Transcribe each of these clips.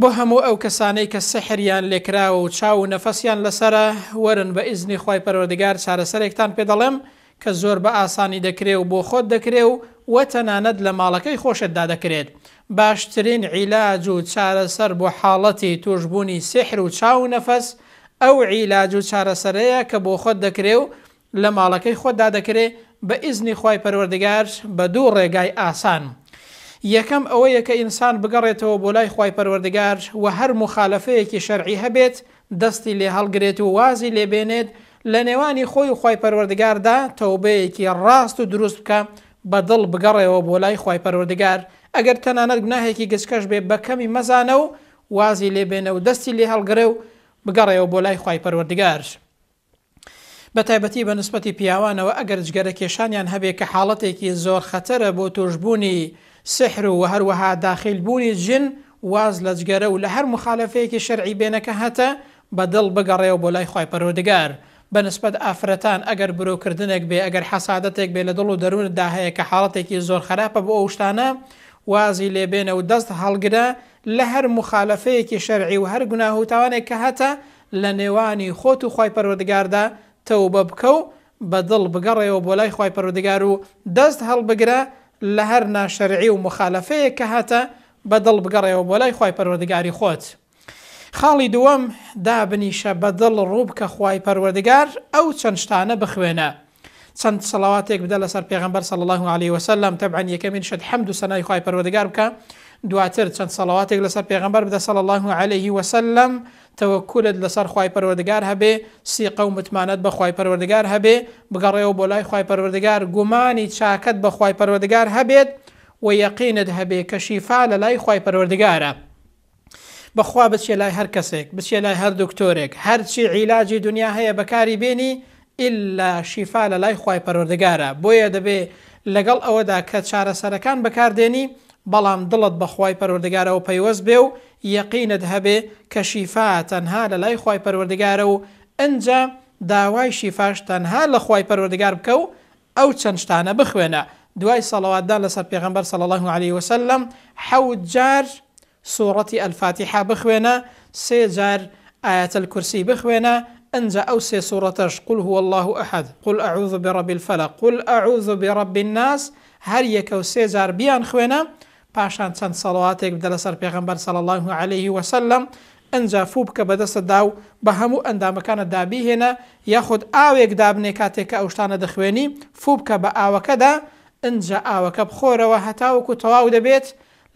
بۆ هەموو ئەو کەسانەی کە سحریان لێکراوە و چاو و نەفەسیان لەسرە وەرن بە ئیزنی خوای پەروەردگار چارەسەرێکتان پێ دەڵێم کە زۆر بە ئاسانی دەکرێ و بۆ خۆت دەکرێ و تەنانەت لە ماڵەکەی خۆشتدا دەکرێت. باشترین عیلاج و چارەسەر بۆ حاڵەتی توشبوونی سحر و چاو و نەفەس ئەو عیلاج و چارەسەرەیە کە بۆ خۆت دەکرێ و لە ماڵەکەی خۆتدا دەکرێ بە ئیزنی خوای پەروەردگار بە دوو ڕێگای ئاسان. یەکەم ئەوەیە کە ئینسان بگەڕێتەوە بۆ لای خوای پەروەردگار و هەر مخالفەیەکی شەرعی هەبێت دەستی لێ هەڵگرێت و وازی لێبێنێت لە نێوانی خۆی و خوای پەروەردگاردا تەوبەیەکی ڕاست و دروست بکە بەدڵ بگەڕێەوە بۆ لای خوای پەروەردگار. ئەگەر تەنانەت گوناهێکی گچکەش بێ بە کەمی مەزانە و وازی لێبێنە و دەستی لێ هەڵگرێ و بگەڕێەوە بۆ لای خوای پەروەردگار. بە تایبەتی بە نسبەتی پیاوانەوە ئەگەر جگەرە کێشانیان هەبێ کە حاڵەتێکی زۆر خەتەرە بۆ توشبوونی سحر و هەروەها داخیلبوونی جن واز لە جگەرە و لە هەر مخالفەیەکی شەرعی بێنەکە هەتە بەدڵ بگەڕێەوە بۆ لای خوای پەروەردگار. بە نسبەت ئافرەتان ئەگەر برۆکردنێک بێ ئەگەر حەسادەتێک بێ لە دڵ و دەروونتدا هەیە کە حاڵەتێکی زۆر خراپە بۆ ئەو شتانە وازی لێبێنە و دەست هەڵگرە لە هەر مخالفەیەکی شەرعی و هەر گوناه و تاوانێک کە هەتە لە نێوانی خۆت و خوای پەروەردگاردا تەوبە بکە و بەدڵ بگەڕێەوە بۆ لای خوای پەروەردگار و دەست هەڵبگرە لە هەر ناشەرعی و مخالفەیەک کە هاتە بەدڵ بگەڕێەوە بۆ لای خوای پەروەردگاری خۆت. خاڵی دووەم دابنیشە بەدڵ ڕوو بکە خوای پەروەردگار ئەو چەند شتانە بخوێنە. چەند سەڵاواتێک بدە لەسەر پێغەمبەر صلی الله عليه وسلم. تەبعاً یەکەمین شت حەمد و سەنای خوای پەروەردگار بکە، دواتر چەند سەڵاواتێک لەسەر پێغەمبەر بدە صلی الله عليه وسلم، تەوەکولت لەسەر خوای پەروەردگار هەبێ، سیقە و متمانەت بە خوای پەروەردگار هەبێ، بگەڕێەوە بۆ لای خوای پەروەردگار، گومانی چاکت بە خوای پەروەردگار هەبێت و یەقینت هەبێ کە شیفا لە لای خوای پەروەردگارە. بەخوا بچێ لای هەر کەسێک، بچێ لای هەر دکتۆرێک، هەرچی عیلاجی دنیا هەیە بەکاری بێنی ئیلا شیفا لە لای خوای پەروەردگارە. بۆیە دەبێ لەگەڵ ئەوەدا کە چارەسەرەکان بەکاردێنی بەڵام دڵت بە خوای پەروەردگارەوە پەیوەست بێ و یەقینت هەبێ کە شیفا تەنها لە لای خوای پەروەردگارە و ئەنجا داوای شیفاش تەنها لە خوای پەروەردگار بکە و ئەو چەند شتانە بخوێنە. دوای سەڵاواتدان لەسەر پێغەمبەر صلی الله عليه وسلم 7 جار سوورەتی ئەلفاتیحە بخوێنە، 3 جار ئایەت الکورسی بخوێنە، ئەنجا ئەو 3 سوورەتەش قل هو الله ئەحەد، قل ئەعوذ برب الفلق، قل ئەعوذ برب الناس، هەر یەکە و 3 جار بیان خوێنە، پاشان چەند سەڵاواتێک بدە لەسەر پێغەمبەر صلی الله عليه وسلم، ئەنجا فوو بکە بەدەستتدا و بە هەموو ئەندامەکانت دابیهێنە یاخود ئاوێک دابنێ کاتێک کە ئەو شتانە دەخوێنی، فوو بکە بە ئاوەکەدا، ئەنجا ئاوەکە بخۆرەوە هەتاوەکو تەواو دەبێت.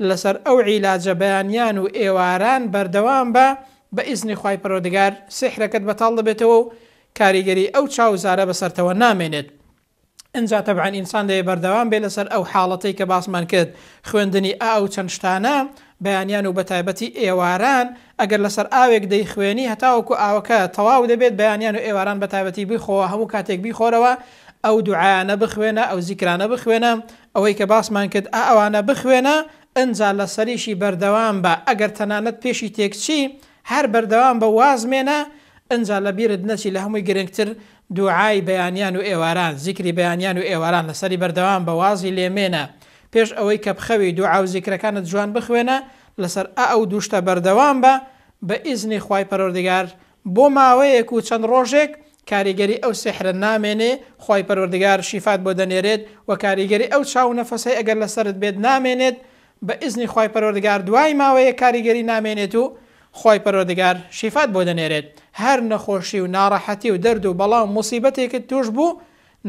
لەسەر ئەو عیلاجە بەیانیان و ئێواران بەردەوام بە ئیزنی خوای پەروەردگار سحرەکەت بەتاڵ دەبێتەوە و کاریگەری ئەو چاوزارە بەسەرتەوە نامێنێت. ئەنجا تەبعاً ئینسان دەیە بەردەوام بێ لەسەر ئەو حاڵەتەی کە باسمان کرد، خوێندنی ئاو چەند شتانە بەیانیان و بەتایبەتی ئێواران ئەگەر لەسەر ئاوێک دەیخوێنی هەتاوەکو ئاوەکە تەواو دەبێت، بەیانیان و ئێواران بەتایبەتی بیخۆوە، هەموو کاتێک بیخۆرەوە، ئەو دوعایانە بخوێنە، ئەو زیکرانە بخوێنە، ئەوەی کە باسمان کرد ئەوانە بخوێنە، ئەنجا لە سەریشی بەردەوام بە ئەگەر تەنانەت پێشی تێکچی هەر بەردەوام بە وازمێنە، ئەنجا لە بیرت نەچی لە هەمووی گرنگتر دوعای بەیانیان و ئێواران، زیکری بەیانیان و ئێواران لەسەری بەردەوام بە وازی لێمێنە. پێش ئەوەی کە بخەوی دوعا و زیکرەکانت جوان بخوێنە، لەسەر ئەو دووشتە بەردەوام بە ئیزنی خوای پەروەردگار بۆ ماوەیەک و چەند ڕۆژێک کاریگەری ئەو سحرە نامێنێ، خوای پەروەردگار شیفات بۆ دەنێرێت و کاریگەری ئەو چاو نەفەسەی ئەگەر لەسەرت بێت نامێنێت، بە ئیزنی خوای پەروەردگار دوای ماوەیە کاریگەری نامێنێت و خوای پەروەردگار شیفات بۆ دەنێرێت. هەر نەخۆشی و ناڕەحەتی و دەرد و بەڵام موسیبەتێکت توش بوو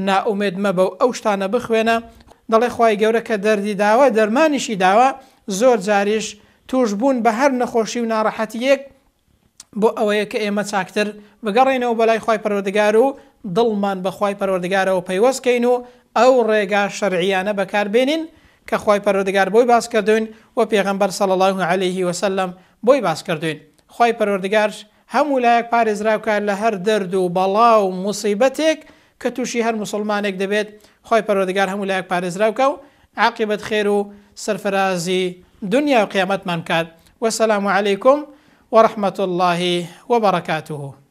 نائومێد مەبە و ئەو شتانە بخوێنە. دەڵێ خوای گەورە کە دەردی داوە دەرمانیشی داوە، زۆر جاریش توش بوون بە هەر نەخۆشی و ناڕەحەتیەک بۆ ئەوەیە کە ئێمە چاکتر بگەڕێنەوە بەلای خوای پەروەردگار و دڵمان بە خوای پەروەردگارەوە پەیوەستکەین و ئەو ڕێگا شەرعیانە بەکاربێنین کە خوای پەروەردگار بۆی باس کردوین و پێغەمبەر صلی الله عليه وسلم بۆی باس کردوین. خوای پەروەردگار هەموو لایەک پارێزراوکە لە هەر دەرد و بەڵا و موسیبەتێک کە تووشی هەر مسلمانێک دەبێت. خوای پەروەردگار هەموو لایەک پارێزراوکە و عاقبەت خێر و سەرفرازی دنیا و قیامەتمان کات. وەسەلام عەلەیکم ورحمة الله وبركاته.